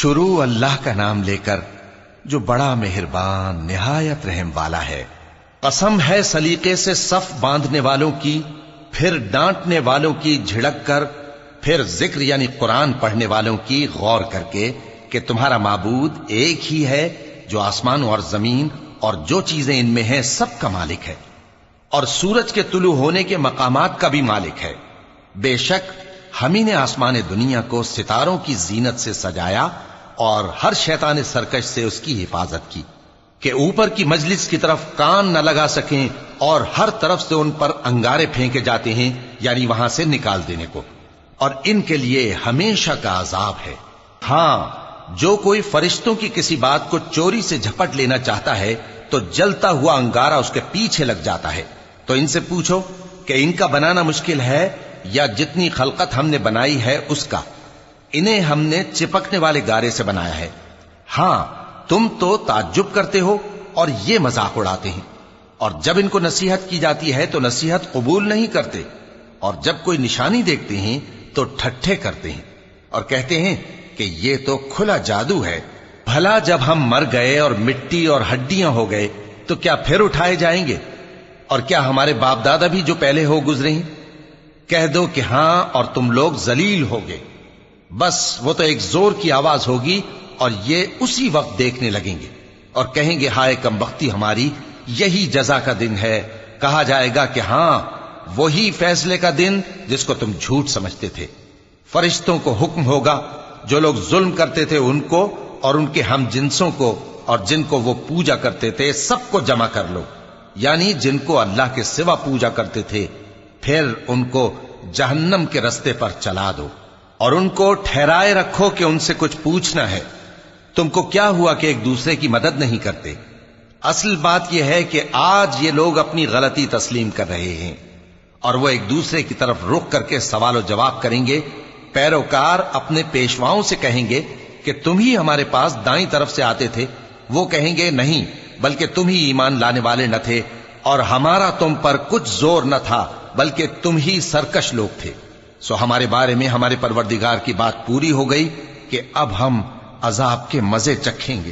شروع اللہ کا نام لے کر جو بڑا مہربان نہایت رحم والا ہے۔ قسم ہے سلیقے سے صف باندھنے والوں کی، پھر ڈانٹنے والوں کی جھڑک کر، پھر ذکر یعنی قرآن پڑھنے والوں کی غور کر کے کہ تمہارا معبود ایک ہی ہے جو آسمان اور زمین اور جو چیزیں ان میں ہیں سب کا مالک ہے، اور سورج کے طلوع ہونے کے مقامات کا بھی مالک ہے۔ بے شک ہم ہی نے آسمان دنیا کو ستاروں کی زینت سے سجایا اور ہر شیطان سرکش سے اس کی حفاظت کی کہ اوپر کی مجلس کی طرف کان نہ لگا سکیں، اور ہر طرف سے ان پر انگارے پھینکے جاتے ہیں یعنی وہاں سے نکال دینے کو، اور ان کے لیے ہمیشہ کا عذاب ہے۔ ہاں، جو کوئی فرشتوں کی کسی بات کو چوری سے جھپٹ لینا چاہتا ہے تو جلتا ہوا انگارہ اس کے پیچھے لگ جاتا ہے۔ تو ان سے پوچھو کہ ان کا بنانا مشکل ہے یا جتنی خلقت ہم نے بنائی ہے اس کا؟ انہیں ہم نے چپکنے والے گارے سے بنایا ہے۔ ہاں، تم تو تعجب کرتے ہو اور یہ مذاق اڑاتے ہیں، اور جب ان کو نصیحت کی جاتی ہے تو نصیحت قبول نہیں کرتے، اور جب کوئی نشانی دیکھتے ہیں تو ٹھٹھے کرتے ہیں اور کہتے ہیں کہ یہ تو کھلا جادو ہے۔ بھلا جب ہم مر گئے اور مٹی اور ہڈیاں ہو گئے تو کیا پھر اٹھائے جائیں گے؟ اور کیا ہمارے باپ دادا بھی جو پہلے ہو گزرے ہیں؟ کہہ دو کہ ہاں اور تم لوگ ذلیل ہوگے۔ بس وہ تو ایک زور کی آواز ہوگی اور یہ اسی وقت دیکھنے لگیں گے اور کہیں گے ہائے کمبختی ہماری، یہی جزا کا دن ہے۔ کہا جائے گا کہ ہاں، وہی فیصلے کا دن جس کو تم جھوٹ سمجھتے تھے۔ فرشتوں کو حکم ہوگا جو لوگ ظلم کرتے تھے ان کو اور ان کے ہم جنسوں کو اور جن کو وہ پوجا کرتے تھے سب کو جمع کر لو، یعنی جن کو اللہ کے سوا پوجا کرتے تھے، پھر ان کو جہنم کے رستے پر چلا دو اور ان کو ٹھہرائے رکھو کہ ان سے کچھ پوچھنا ہے۔ تم کو کیا ہوا کہ ایک دوسرے کی مدد نہیں کرتے؟ اصل بات یہ ہے کہ آج یہ لوگ اپنی غلطی تسلیم کر رہے ہیں اور وہ ایک دوسرے کی طرف رخ کر کے سوال و جواب کریں گے۔ پیروکار اپنے پیشواؤں سے کہیں گے کہ تم ہی ہمارے پاس دائیں طرف سے آتے تھے۔ وہ کہیں گے نہیں، بلکہ تم ہی ایمان لانے والے نہ تھے اور ہمارا تم پر کچھ زور نہ تھا، بلکہ تم ہی سرکش لوگ تھے۔ سو ہمارے بارے میں ہمارے پروردگار کی بات پوری ہو گئی کہ اب ہم عذاب کے مزے چکھیں گے۔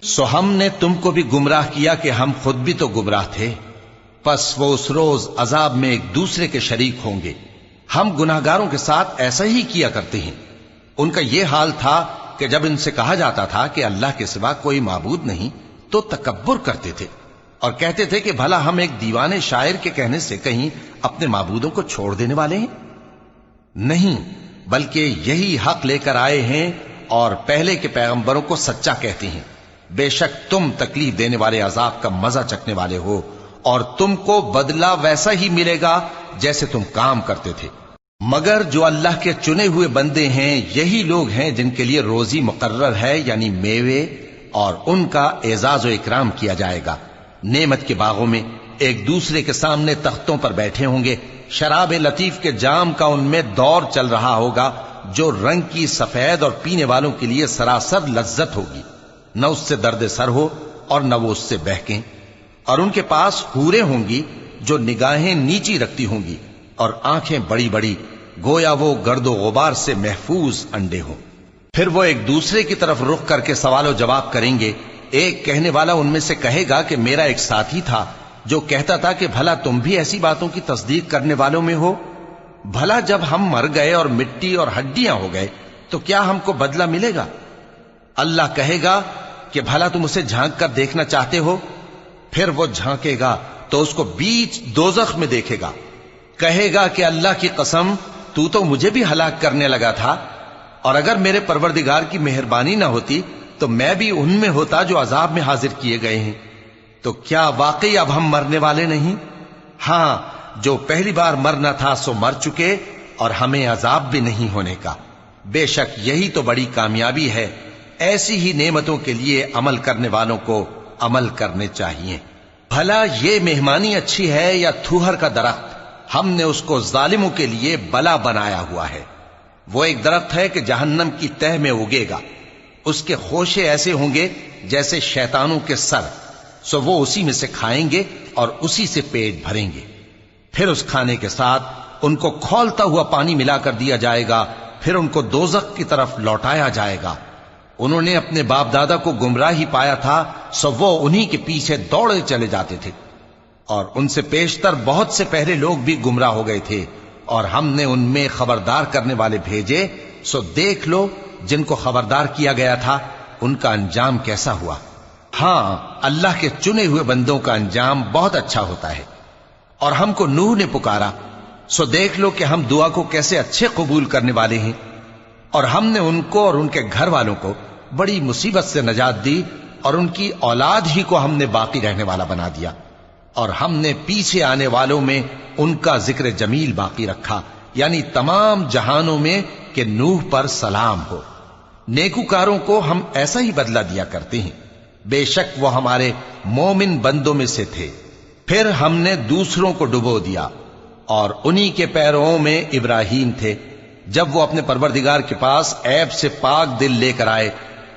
سو ہم نے تم کو بھی گمراہ کیا کہ ہم خود بھی تو گمراہ تھے، پس وہ اس روز عذاب میں ایک دوسرے کے شریک ہوں گے۔ ہم گناہگاروں کے ساتھ ایسا ہی کیا کرتے ہیں۔ ان کا یہ حال تھا کہ جب ان سے کہا جاتا تھا کہ اللہ کے سوا کوئی معبود نہیں تو تکبر کرتے تھے اور کہتے تھے کہ بھلا ہم ایک دیوانے شاعر کے کہنے سے کہیں اپنے معبودوں کو چھوڑ دینے والے ہیں؟ نہیں، بلکہ یہی حق لے کر آئے ہیں اور پہلے کے پیغمبروں کو سچا کہتے ہیں۔ بے شک تم تکلیف دینے والے عذاب کا مزہ چکھنے والے ہو اور تم کو بدلہ ویسا ہی ملے گا جیسے تم کام کرتے تھے۔ مگر جو اللہ کے چنے ہوئے بندے ہیں یہی لوگ ہیں جن کے لیے روزی مقرر ہے، یعنی میوے، اور ان کا اعزاز و اکرام کیا جائے گا۔ نعمت کے باغوں میں ایک دوسرے کے سامنے تختوں پر بیٹھے ہوں گے، شراب لطیف کے جام کا ان میں دور چل رہا ہوگا جو رنگ کی سفید اور پینے والوں کے لیے سراسر لذت ہوگی، نہ اس سے درد سر ہو اور نہ وہ اس سے بہکیں۔ اور ان کے پاس حوریں ہوں گی جو نگاہیں نیچی رکھتی ہوں گی اور آنکھیں بڑی بڑی، گویا وہ گرد و غبار سے محفوظ انڈے ہوں۔ پھر وہ ایک دوسرے کی طرف رخ کر کے سوال و جواب کریں گے۔ ایک کہنے والا ان میں سے کہے گا کہ میرا ایک ساتھی تھا جو کہتا تھا کہ بھلا تم بھی ایسی باتوں کی تصدیق کرنے والوں میں ہو؟ بھلا جب ہم مر گئے اور مٹی اور ہڈیاں ہو گئے تو کیا ہم کو بدلہ ملے گا؟ اللہ کہے گا کہ بھلا تم اسے جھانک کر دیکھنا چاہتے ہو؟ پھر وہ جھانکے گا تو اس کو بیچ دوزخ میں دیکھے گا، کہے گا کہ اللہ کی قسم تو مجھے بھی ہلاک کرنے لگا تھا، اور اگر میرے پروردگار کی مہربانی نہ ہوتی تو میں بھی ان میں ہوتا جو عذاب میں حاضر کیے گئے ہیں۔ تو کیا واقعی اب ہم مرنے والے نہیں؟ ہاں، جو پہلی بار مرنا تھا سو مر چکے اور ہمیں عذاب بھی نہیں ہونے کا۔ بے شک یہی تو بڑی کامیابی ہے۔ ایسی ہی نعمتوں کے لیے عمل کرنے والوں کو عمل کرنے چاہیے۔ بھلا یہ مہمانی اچھی ہے یا تھوہر کا درخت؟ ہم نے اس کو ظالموں کے لیے بلا بنایا ہوا ہے۔ وہ ایک درخت ہے کہ جہنم کی تہ میں اگے گا، اس کے خوشے ایسے ہوں گے جیسے شیطانوں کے سر، سو وہ اسی میں سے کھائیں گے اور اسی سے پیٹ بھریں گے۔ پھر اس کھانے کے ساتھ ان کو کھولتا ہوا پانی ملا کر دیا جائے گا، پھر ان کو دوزخ کی طرف لوٹایا جائے گا۔ انہوں نے اپنے باپ دادا کو گمراہی پایا تھا، سو وہ انہی کے پیچھے دوڑے چلے جاتے تھے، اور ان سے پیشتر بہت سے پہلے لوگ بھی گمراہ ہو گئے تھے، اور ہم نے ان میں خبردار کرنے والے بھیجے، سو دیکھ لو جن کو خبردار کیا گیا تھا ان کا انجام کیسا ہوا۔ ہاں، اللہ کے چنے ہوئے بندوں کا انجام بہت اچھا ہوتا ہے۔ اور ہم کو نوح نے پکارا، سو دیکھ لو کہ ہم دعا کو کیسے اچھے قبول کرنے والے ہیں، اور ہم نے ان کو اور ان کے گھر والوں کو بڑی مصیبت سے نجات دی، اور ان کی اولاد ہی کو ہم نے باقی رہنے والا بنا دیا، اور ہم نے پیچھے آنے والوں میں ان کا ذکر جمیل باقی رکھا، یعنی تمام جہانوں میں کہ نوح پر سلام ہو۔ نیکوکاروں کو ہم ایسا ہی بدلہ دیا کرتے ہیں، بے شک وہ ہمارے مومن بندوں میں سے تھے۔ پھر ہم نے دوسروں کو ڈبو دیا، اور انہی کے پیروں میں ابراہیم تھے، جب وہ اپنے پروردگار کے پاس عیب سے پاک دل لے کر آئے،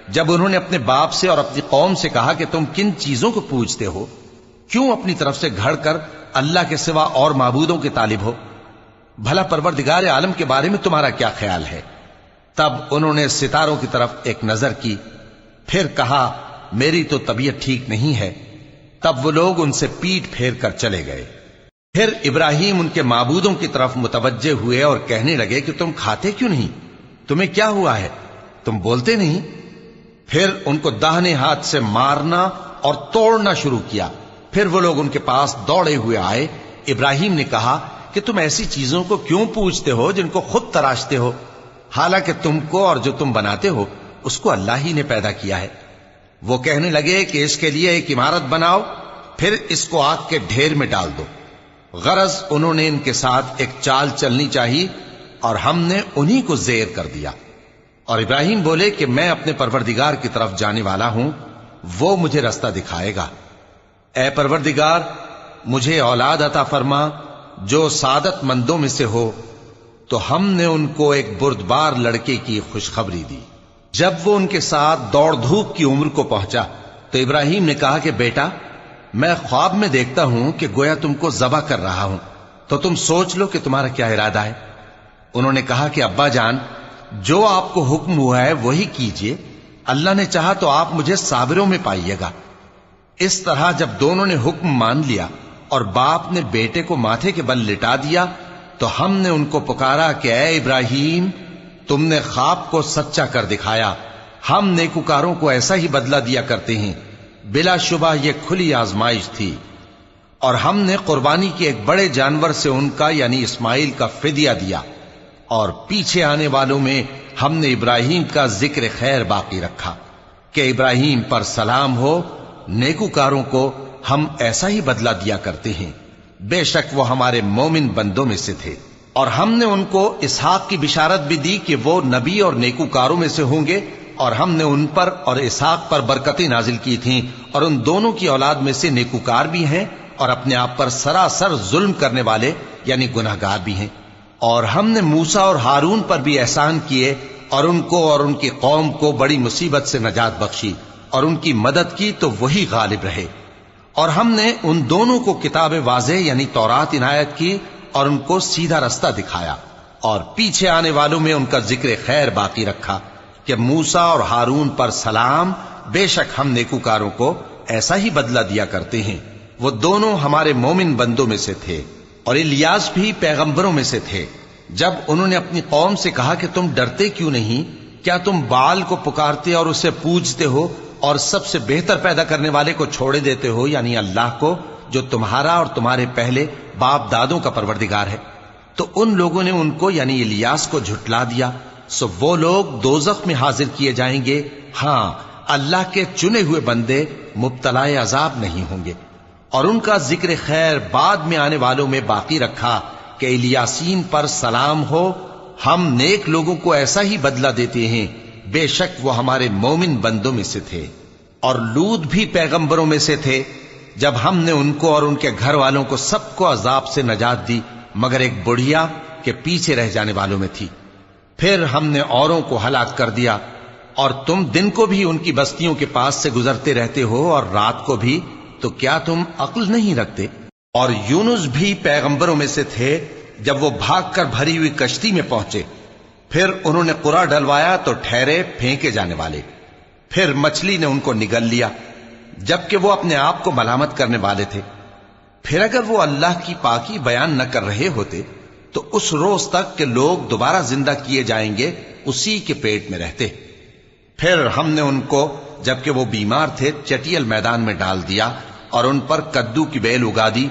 جب انہوں نے اپنے باپ سے اور اپنی قوم سے کہا کہ تم کن چیزوں کو پوجتے ہو، کیوں اپنی طرف سے گھڑ کر اللہ کے سوا اور معبودوں کے طالب ہو؟ بھلا پروردگار عالم کے بارے میں تمہارا کیا خیال ہے؟ تب انہوں نے ستاروں کی طرف ایک نظر کی، پھر کہا میری تو طبیعت ٹھیک نہیں ہے۔ تب وہ لوگ ان سے پیٹ پھیر کر چلے گئے۔ پھر ابراہیم ان کے معبودوں کی طرف متوجہ ہوئے اور کہنے لگے کہ تم کھاتے کیوں نہیں؟ تمہیں کیا ہوا ہے؟ تم بولتے نہیں؟ پھر ان کو داہنے ہاتھ سے مارنا اور توڑنا شروع کیا۔ پھر وہ لوگ ان کے پاس دوڑے ہوئے آئے۔ ابراہیم نے کہا کہ تم ایسی چیزوں کو کیوں پوجتے ہو جن کو خود تراشتے ہو، حالانکہ تم کو اور جو تم بناتے ہو اس کو اللہ ہی نے پیدا کیا ہے۔ وہ کہنے لگے کہ اس کے لیے ایک عمارت بناؤ، پھر اس کو آگ کے ڈھیر میں ڈال دو۔ غرض انہوں نے ان کے ساتھ ایک چال چلنی چاہی، اور ہم نے انہی کو زیر کر دیا۔ اور ابراہیم بولے کہ میں اپنے پروردگار کی طرف جانے والا ہوں، وہ مجھے رستہ دکھائے گا۔ اے پروردگار، مجھے اولاد عطا فرما جو سعادت مندوں میں سے ہو۔ تو ہم نے ان کو ایک بردبار لڑکے کی خوشخبری دی۔ جب وہ ان کے ساتھ دوڑ دھوپ کی عمر کو پہنچا تو ابراہیم نے کہا کہ بیٹا، میں خواب میں دیکھتا ہوں کہ گویا تم کو ذبح کر رہا ہوں، تو تم سوچ لو کہ تمہارا کیا ارادہ ہے۔ انہوں نے کہا کہ ابا جان، جو آپ کو حکم ہوا ہے وہی کیجئے، اللہ نے چاہا تو آپ مجھے صابروں میں پائیے گا۔ اس طرح جب دونوں نے حکم مان لیا اور باپ نے بیٹے کو ماتھے کے بل لٹا دیا، تو ہم نے ان کو پکارا کہ اے ابراہیم، تم نے خواب کو سچا کر دکھایا، ہم نیکوکاروں کو ایسا ہی بدلہ دیا کرتے ہیں، بلا شبہ یہ کھلی آزمائش تھی۔ اور ہم نے قربانی کے ایک بڑے جانور سے ان کا یعنی اسماعیل کا فدیہ دیا، اور پیچھے آنے والوں میں ہم نے ابراہیم کا ذکر خیر باقی رکھا کہ ابراہیم پر سلام ہو۔ نیکوکاروں کو ہم ایسا ہی بدلہ دیا کرتے ہیں، بے شک وہ ہمارے مومن بندوں میں سے تھے۔ اور ہم نے ان کو اسحاق کی بشارت بھی دی کہ وہ نبی اور نیکوکاروں میں سے ہوں گے، اور ہم نے ان پر اور اسحاق پر برکتیں نازل کی تھیں، اور ان دونوں کی اولاد میں سے نیکوکار بھی ہیں اور اپنے آپ پر سراسر ظلم کرنے والے یعنی گناہگار بھی ہیں۔ اور ہم نے موسیٰ اور ہارون پر بھی احسان کیے، اور ان کو اور ان کی قوم کو بڑی مصیبت سے نجات بخشی، اور ان کی مدد کی تو وہی غالب رہے۔ اور ہم نے ان دونوں کو کتاب واضح یعنی تورات عنایت کی، اور ان کو سیدھا رستہ دکھایا، اور پیچھے آنے والوں میں ان کا ذکر خیر باقی رکھا کہ موسیٰ اور ہارون پر سلام، بے شک ہم نیکوکاروں کو ایسا ہی بدلہ دیا کرتے ہیں۔ وہ دونوں ہمارے مومن بندوں میں سے تھے۔ اور الیاس بھی پیغمبروں میں سے تھے۔ جب انہوں نے اپنی قوم سے کہا کہ تم ڈرتے کیوں نہیں؟ کیا تم بال کو پکارتے اور اسے پوجتے ہو، اور سب سے بہتر پیدا کرنے والے کو چھوڑے دیتے ہو یعنی اللہ کو، جو تمہارا اور تمہارے پہلے باپ دادوں کا پروردگار ہے؟ تو ان لوگوں نے ان کو یعنی الیاس کو جھٹلا دیا، سو وہ لوگ دوزخ میں حاضر کیے جائیں گے۔ ہاں، اللہ کے چنے ہوئے بندے مبتلا عذاب نہیں ہوں گے۔ اور ان کا ذکر خیر بعد میں آنے والوں میں باقی رکھا کہ الیاسین پر سلام ہو۔ ہم نیک لوگوں کو ایسا ہی بدلہ دیتے ہیں، بے شک وہ ہمارے مومن بندوں میں سے تھے۔ اور لوط بھی پیغمبروں میں سے تھے، جب ہم نے ان کو اور ان کے گھر والوں کو سب کو عذاب سے نجات دی، مگر ایک بڑھیا کے پیچھے رہ جانے والوں میں تھی۔ پھر ہم نے اوروں کو ہلاک کر دیا، اور تم دن کو بھی ان کی بستیوں کے پاس سے گزرتے رہتے ہو اور رات کو بھی، تو کیا تم عقل نہیں رکھتے؟ اور یونس بھی پیغمبروں میں سے تھے، جب وہ بھاگ کر بھری ہوئی کشتی میں پہنچے، پھر انہوں نے قرعہ ڈلوایا تو ٹھہرے پھینکے جانے والے، پھر مچھلی نے ان کو نگل لیا جبکہ وہ اپنے آپ کو ملامت کرنے والے تھے۔ پھر اگر وہ اللہ کی پاکی بیان نہ کر رہے ہوتے تو اس روز تک کہ لوگ دوبارہ زندہ کیے جائیں گے اسی کے پیٹ میں رہتے۔ پھر ہم نے ان کو جبکہ وہ بیمار تھے چٹیل میدان میں ڈال دیا اور ان پر کدو کی بیل اگا دی،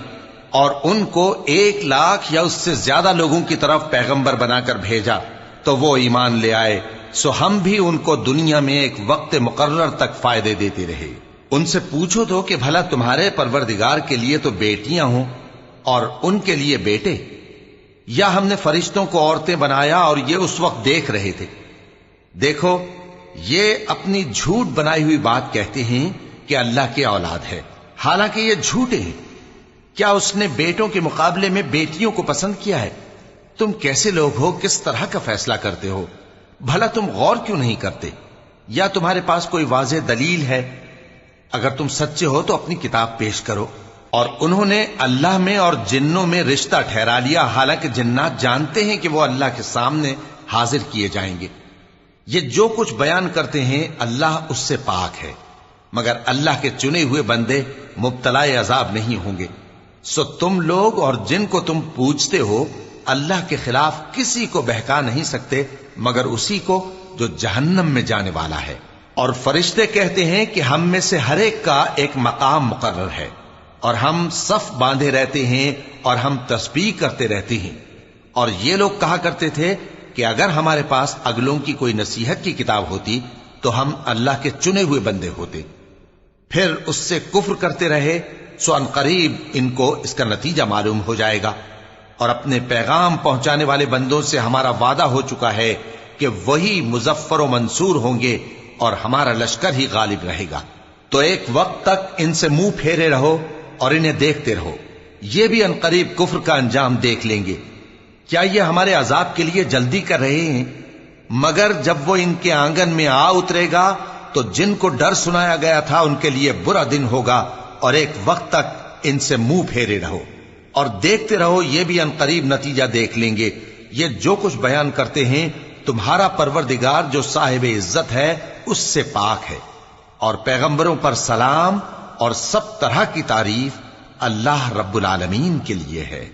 اور ان کو 1,00,000 یا اس سے زیادہ لوگوں کی طرف پیغمبر بنا کر بھیجا تو وہ ایمان لے آئے، سو ہم بھی ان کو دنیا میں ایک وقت مقرر تک فائدے دیتے رہے۔ ان سے پوچھو تو کہ بھلا تمہارے پروردگار کے لیے تو بیٹیاں ہوں اور ان کے لیے بیٹے، یا ہم نے فرشتوں کو عورتیں بنایا اور یہ اس وقت دیکھ رہے تھے؟ دیکھو، یہ اپنی جھوٹ بنائی ہوئی بات کہتے ہیں کہ اللہ کی اولاد ہے، حالانکہ یہ جھوٹے ہیں۔ کیا اس نے بیٹوں کے مقابلے میں بیٹیوں کو پسند کیا ہے؟ تم کیسے لوگ ہو، کس طرح کا فیصلہ کرتے ہو؟ بھلا تم غور کیوں نہیں کرتے؟ یا تمہارے پاس کوئی واضح دلیل ہے؟ اگر تم سچے ہو تو اپنی کتاب پیش کرو۔ اور انہوں نے اللہ میں اور جنوں میں رشتہ ٹھہرا لیا، حالانکہ جنات جانتے ہیں کہ وہ اللہ کے سامنے حاضر کیے جائیں گے۔ یہ جو کچھ بیان کرتے ہیں اللہ اس سے پاک ہے، مگر اللہ کے چنے ہوئے بندے مبتلا عذاب نہیں ہوں گے۔ سو تم لوگ اور جن کو تم پوجتے ہو اللہ کے خلاف کسی کو بہکا نہیں سکتے مگر اسی کو جو جہنم میں جانے والا ہے۔ اور فرشتے کہتے ہیں کہ ہم میں سے ہر ایک کا ایک مقام مقرر ہے، اور ہم صف باندھے رہتے ہیں اور ہم تسبیح کرتے رہتے ہیں۔ اور یہ لوگ کہا کرتے تھے کہ اگر ہمارے پاس اگلوں کی کوئی نصیحت کی کتاب ہوتی تو ہم اللہ کے چنے ہوئے بندے ہوتے۔ پھر اس سے کفر کرتے رہے، سو ان قریب ان کو اس کا نتیجہ معلوم ہو جائے گا۔ اور اپنے پیغام پہنچانے والے بندوں سے ہمارا وعدہ ہو چکا ہے کہ وہی مظفر و منصور ہوں گے اور ہمارا لشکر ہی غالب رہے گا۔ تو ایک وقت تک ان سے منہ پھیرے رہو اور انہیں دیکھتے رہو، یہ بھی عنقریب کفر کا انجام دیکھ لیں گے۔ کیا یہ ہمارے عذاب کے لیے جلدی کر رہے ہیں؟ مگر جب وہ ان کے آنگن میں آ اترے گا تو جن کو ڈر سنایا گیا تھا ان کے لیے برا دن ہوگا، اور ایک وقت تک ان سے منہ پھیرے رہو اور دیکھتے رہو، یہ بھی عنقریب نتیجہ دیکھ لیں گے۔ یہ جو کچھ بیان کرتے ہیں تمہارا پروردگار جو صاحب عزت ہے اس سے پاک ہے، اور پیغمبروں پر سلام اور سب طرح کی تعریف اللہ رب العالمین کے لیے ہے۔